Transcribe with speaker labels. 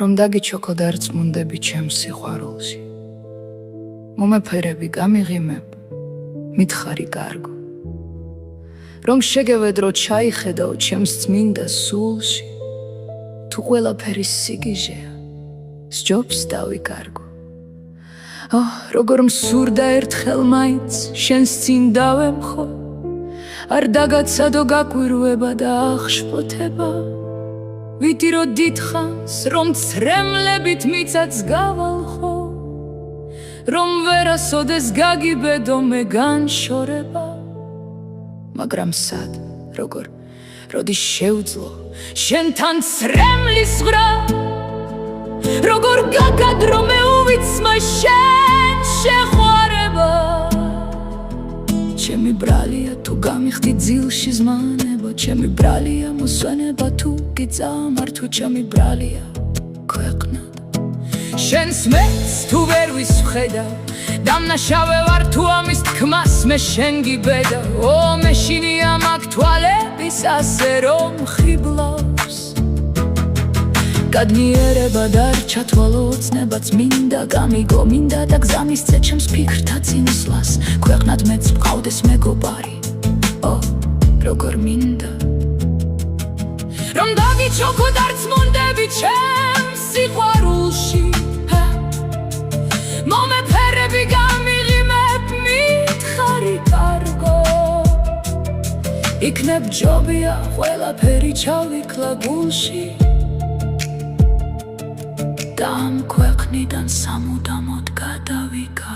Speaker 1: რომ დაგიჩოქო და რწმუნდები ჩემს სიყვარულში. მომეფერები გამიღიმებ, მითხარი კარგო. რომ შეგევედრო ჩაიხედაო ჩემს წმინდა სულში. თუ ყველაფერი სიგიჟეა, სჯობს დავიკარგო. როგორ მსურდა ერთხელ მაინც შენს წინ დავემხო, არ დაგაცადო გაკვირვება და აღშფოთება. ვიტი რო დიდხანს რომ ცრემლებით მიწაც გავალხო, რომ ვერასოდეს გაგიბედო მე განშორება. მაგრამ სად, როგორ, როდის შევძლო შენთან ცრემლის ღრა, როგორ გაგადრო მე უვიცმა შენ შეხვარება. ჩემი ბრალია თუ გამიხდი ძილში ზმანება, ჩემი ბრალია მოსვენება თუ გიწამართო, ჩემი ბრალია ქვეყნად შენს მეც თუ ვერ ვისხედავ, დამნაშავე ვარ თუ ამის თქმას მე შენ გიბედა. მეშინია მაგ თვალების ასე რომ ხიბლავს, გადნიერება დარჩა თვალო ოცნებაც მინდა გამიგო, მინდა და გზამისცე ჩემს ფიქრთა წინსვლას, ქვეყნად მეც მყავდეს მეგობარი, როგორ მინდა რომ დაგიჩოქო და რწმუნდები ჩემს სიყვარულში. მომეფერები გამიღიმებ, მითხარი კარგო. იქნებ ჯობია ყველაფერი ჩავიქლა გულში, და ამ ქვეყნიდან სამუდამოდ გადავიკარგო.